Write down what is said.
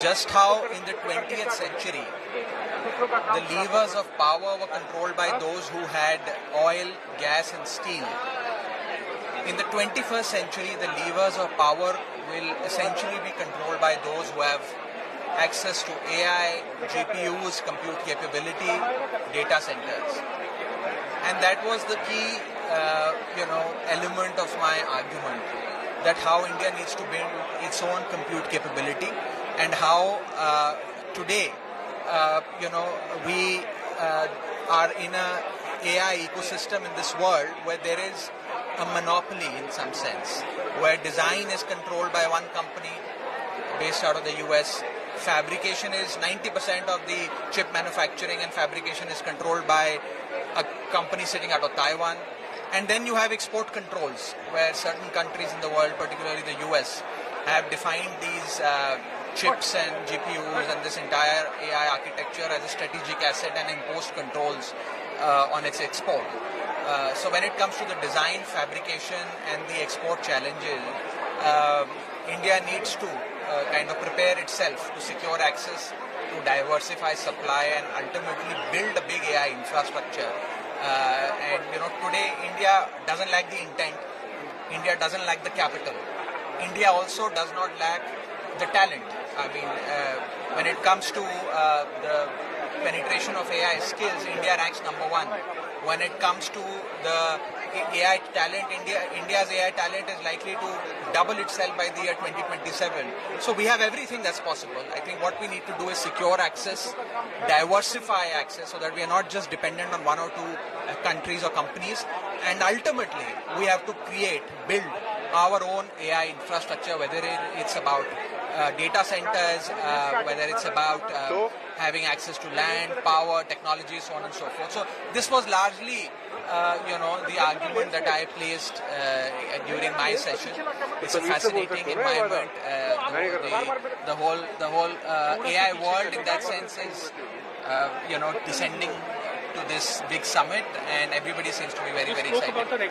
just how in the 20th century the levers of power were controlled by those who had oil, gas and steel. In the 21st century, the levers of power will essentially be controlled by those who have access to AI, GPUs, compute capability, data centers. And that was the key, element of my argument, that how India needs to build its own compute capability, and how today, we are in a AI ecosystem in this world where there is a monopoly in some sense, where design is controlled by one company based out of the US. Fabrication is 90% of the chip manufacturing and fabrication is controlled by a company sitting out of Taiwan. And then you have export controls, where certain countries in the world, particularly the US, have defined these chips and GPUs and this entire AI architecture as a strategic asset and imposed controls on its export. So when it comes to the design, fabrication and the export challenges, India needs to kind of prepare itself to secure access, to diversify supply and ultimately build a big AI infrastructure. Today India doesn't lack the intent, India doesn't lack the capital, India also does not lack the talent. I mean, when it comes to the penetration of AI skills, India ranks number one. When it comes to the AI talent, India's AI talent is likely to double itself by the year 2027. So we have everything that's possible. I think what we need to do is secure access, diversify access, so that we are not just dependent on one or two countries or companies. And ultimately, we have to build our own AI infrastructure, whether it's about data centers, whether it's about having access to land, power, technology, so on and so forth. So this was largely, the argument that I placed during my session. It's a fascinating environment. The whole AI world, in that sense, is descending to this big summit, and everybody seems to be very, very excited.